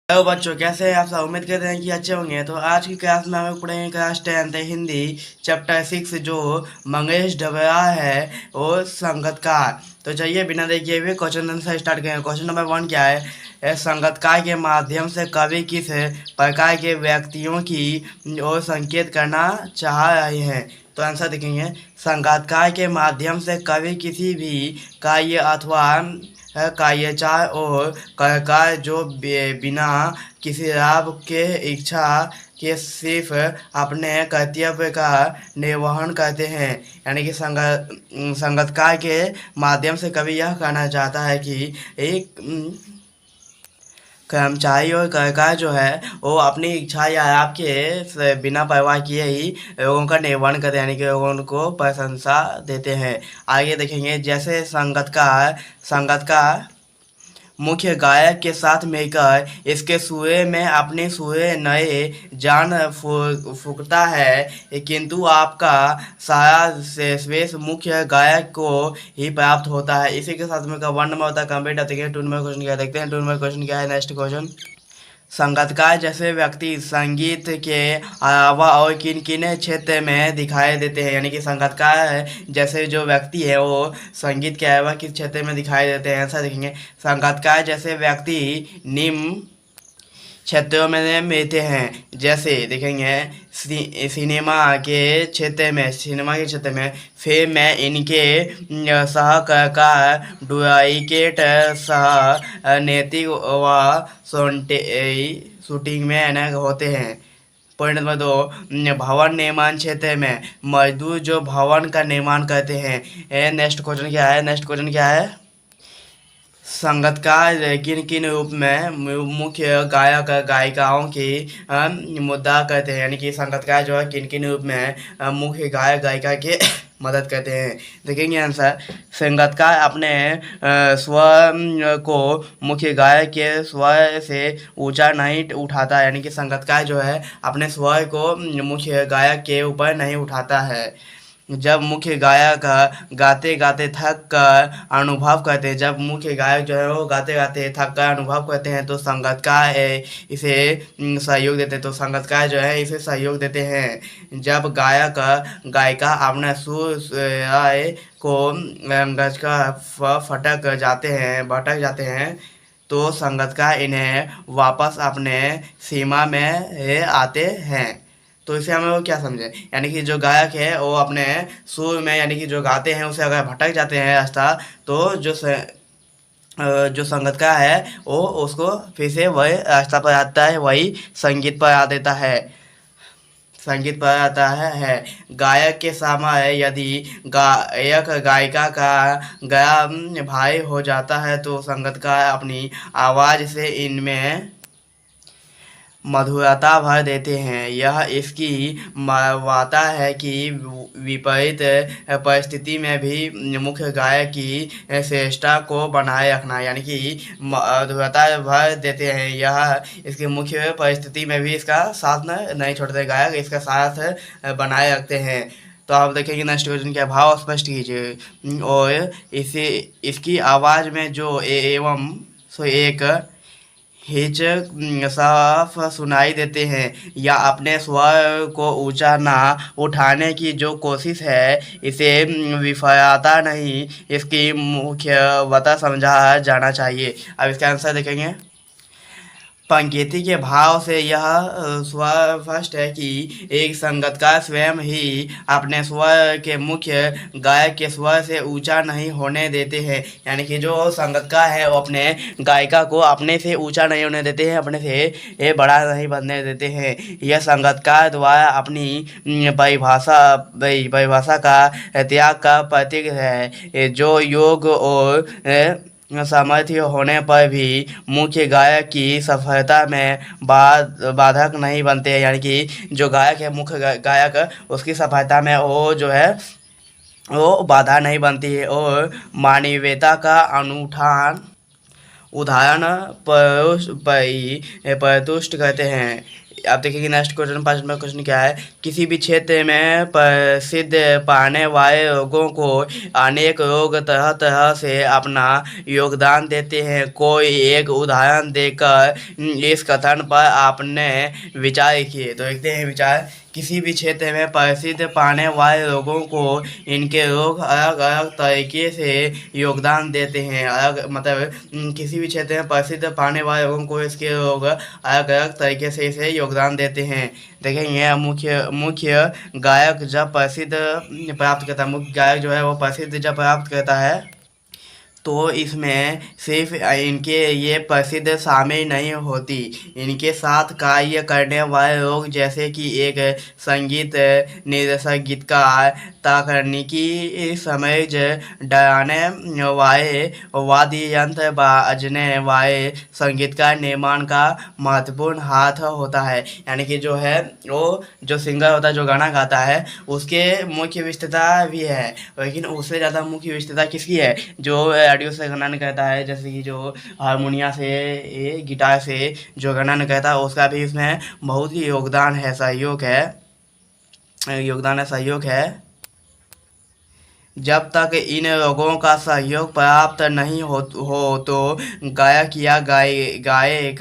Hello बच्चों, कैसे हैं आप सब। उम्मीद करते हैं कि अच्छे होंगे। तो आज की क्लास में हमें पढ़ेंगे क्लास 10 हिंदी चैप्टर 6 जो मंगेश ढबरा है वो संगतकार। तो चलिए बिना देखे हुए क्वेश्चन आंसर से स्टार्ट करें। क्वेश्चन नंबर 1 क्या है? संगतकार के माध्यम से कवि किस प्रकार के व्यक्तियों की ओर संकेत करना चाह रहे हैं? तो आंसर देखेंगे। संगतकार के माध्यम से कवि किसी भी कार्य अथवा कार्यचार और कलाकार जो बिना किसी लाभ के इच्छा के सिर्फ अपने कर्तव्य का निर्वहन करते हैं। यानी कि संगतकार के माध्यम से कवि यह कहना चाहता है कि एक कर्मचारी और कलाकार जो है वो अपनी इच्छा या लाभ के बिना परवाह किए ही लोगों का निर्वहन करते हैं, यानी कि लोगों को प्रशंसा देते हैं। आगे देखेंगे। जैसे संगतकार मुख्य गायक के साथ मिलकर इसके सुरे में अपने सुरे नए जान फूंकता है, किंतु आपका सारा शेष मुख्य गायक को ही प्राप्त होता है। इसी के साथ में का 1 नंबर होता है कंप्लीट। आते हैं 2 नंबर क्वेश्चन क्या देखते हैं। 2 नंबर क्वेश्चन क्या है? Next question. संगीतकार जैसे व्यक्ति संगीत के अलावा और किन किन क्षेत्र में दिखाई देते हैं? यानी कि संगीतकार जैसे जो व्यक्ति है वो संगीत के अलावा किस क्षेत्र में दिखाई देते हैं? ऐसा देखेंगे। संगीतकार जैसे व्यक्ति निम्न क्षेत्रों में मिलते हैं। जैसे देखेंगे सिनेमा के क्षेत्र में फिल्म में इनके सह कलाकार डुप्लिकेट सह नैतिक व शूटिंग में न होते हैं। पॉइंट नंबर 2, भवन निर्माण क्षेत्र में मजदूर जो भवन का निर्माण करते हैं। नेक्स्ट क्वेश्चन क्या है? नेक्स्ट क्वेश्चन क्या है? संगीतकार किन किन रूप में मुख्य गायक गायिकाओं की मुद्दा करते हैं? यानी कि संगीतकार जो है किन किन रूप में मुख्य गायक गायिका के मदद करते हैं? देखेंगे आंसर। संगीतकार अपने स्वर को मुख्य गायक के स्वर से ऊंचा नहीं उठाता, यानी कि संगीतकार जो है अपने स्वर को मुख्य गायक के ऊपर नहीं उठाता है। जब मुख्य गायक गाते गाते थक कर अनुभव करते हैं, जब मुख्य गायक जो है वो गाते गाते थक कर अनुभव करते हैं तो संगीतकार इसे सहयोग देते हैं। तो संगीतकार जो है इसे सहयोग देते हैं। जब गायक गायिका अपने सुर को गजकर भटक जाते हैं तो संगीतकार इन्हें वापस अपने सीमा में आते हैं। तो इसे हमें वो क्या समझे? यानी कि जो गायक है वो अपने सुर में, यानी कि जो गाते हैं उसे अगर भटक जाते हैं रास्ता, तो जो संगीतकार है वो उसको फिर से वही रास्ता पर आता है, वही संगीत पर आ देता है, संगीत पर आता है। गायक के समय यदि गायक गायिका का गला भारी हो जाता है तो संगीतकार अपनी आवाज़ से इनमें मधुरता भर देते हैं। यह इसकी मानवता है कि विपरीत परिस्थिति में भी मुख्य गायक की श्रेष्ठता को बनाए रखना, यानी कि मधुरता भर देते हैं। यह इसकी मुख्य परिस्थिति में भी इसका साथ नहीं छोड़ते, गायक इसका साथ बनाए रखते हैं। तो आप देखेंगे नेक्स्ट क्वेश्चन क्या? भाव स्पष्ट कीजिए और इसे इसकी आवाज़ में जो एवं सो एक हिच साफ सुनाई देते हैं या अपने स्वर को ऊंचा ना उठाने की जो कोशिश है इसे विफलता नहीं, इसकी मुख्य वजह समझा जाना चाहिए। अब इसका आंसर देखेंगे। पंकेती के भाव से यह स्पष्ट है कि एक संगीतकार स्वयं ही अपने स्वर के मुख्य गायक के स्वर से ऊंचा नहीं होने देते हैं। यानी कि जो संगीतकार है वो अपने गायिका को अपने से ऊंचा नहीं होने देते हैं, अपने से ये बड़ा नहीं बनने देते हैं। यह संगीतकार द्वारा अपनी परिभाषा का त्याग का प्रतीक है, जो योग और सामर्थ्य होने पर भी मुख्य गायक की सफलता में बाधक नहीं बनते। यानी कि जो गायक है, मुख्य गायक, उसकी सफलता में वो जो है वो बाधा नहीं बनती है। और मानवीयता का अनूठा उदाहरण प्रतुष्ट करते हैं। आप देखेंगे नेक्स्ट क्वेश्चन 5 नंबर क्वेश्चन क्या है। किसी भी क्षेत्र में प्रसिद्ध पाने वाले लोगों को अनेक लोग तरह तरह से अपना योगदान देते हैं। कोई एक उदाहरण देकर इस कथन पर आपने विचार किए। तो देखते हैं विचार। किसी भी क्षेत्र में प्रसिद्ध पाने वाले लोगों को इनके लोग अलग अलग तरीके से योगदान देते हैं। अलग मतलब किसी भी क्षेत्र में प्रसिद्ध पाने वाले लोगों को इसके लोग अलग अलग तरीके से इसे योगदान देते हैं। देखेंगे मुख्य मुख्य गायक जब प्रसिद्ध प्राप्त करता है, मुख्य गायक जो है वो प्रसिद्ध जब प्राप्त करता है तो इसमें सिर्फ इनके ये प्रसिद्ध शामिल नहीं होती। इनके साथ कार्य करने वाले लोग जैसे कि एक संगीत निर्देशक, गीतकार, तकनीकी समझ, डराने वाले वाद्य यंत्र बजाने वाले संगीतकार, निर्माण का महत्वपूर्ण हाथ होता है। यानी कि जो है वो जो सिंगर होता है, जो गाना गाता है, उसके मुख्य विशेषता भी है, लेकिन उससे ज़्यादा मुख्य विशेषता किसकी है? जो ऑडियो से गाना कहता है, जैसे कि जो हारमोनिया से, गिटार से जो गाना कहता है, उसका भी इसमें बहुत ही योगदान है, सहयोग है। जब तक इन लोगों का सहयोग प्राप्त नहीं हो तो गायक या गायक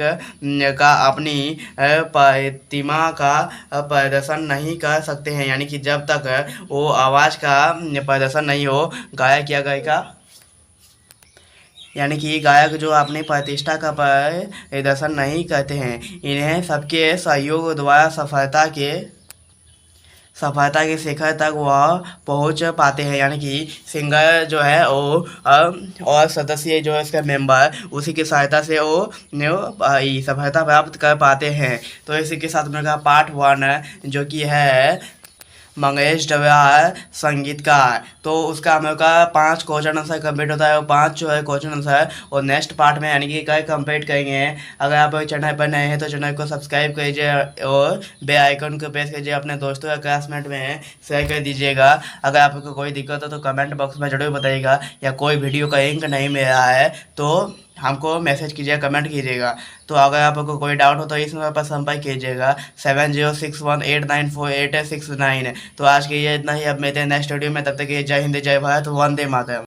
का अपनी प्रतिमा का प्रदर्शन नहीं कर सकते हैं। यानी कि जब तक वो आवाज़ का प्रदर्शन नहीं हो, गायक या गायिका, यानी कि गायक जो अपनी प्रतिष्ठा का प्रदर्शन नहीं करते हैं, इन्हें सबके सहयोग द्वारा सफलता के शिखर तक वह पहुंच पाते हैं। यानी कि सिंगर जो है वो और सदस्य जो है इसका मेंबर, उसी की सहायता से वो सफलता प्राप्त कर पाते हैं। तो इसी के साथ मेरा पार्ट 1 जो कि है मंगेश डबराल संगीतकार, तो उसका हम लोग का 5 क्वेश्चन आंसर कंप्लीट होता है। और 5 जो है क्वेश्चन आंसर और नेक्स्ट पार्ट में यानी कि कल कंप्लीट करेंगे। अगर आप चैनल पर नए हैं तो चैनल को सब्सक्राइब कीजिए और बेल आइकन को प्रेस कीजिए। अपने दोस्तों या क्लासमेट में शेयर कर दीजिएगा। अगर आपको कोई दिक्कत हो तो कमेंट बॉक्स में जरूर बताइएगा, या कोई वीडियो का लिंक नहीं मिल रहा है तो हमको मैसेज कीजिएगा, कमेंट कीजिएगा। तो अगर आपको कोई डाउट हो तो इस नंबर पर संपर्क कीजिएगा 7061894869। तो आज के लिए इतना ही। अब मिलते हैं नेक्स्ट वीडियो में, तब तक ये जय हिंद, जय भारत, वंदे मातरम।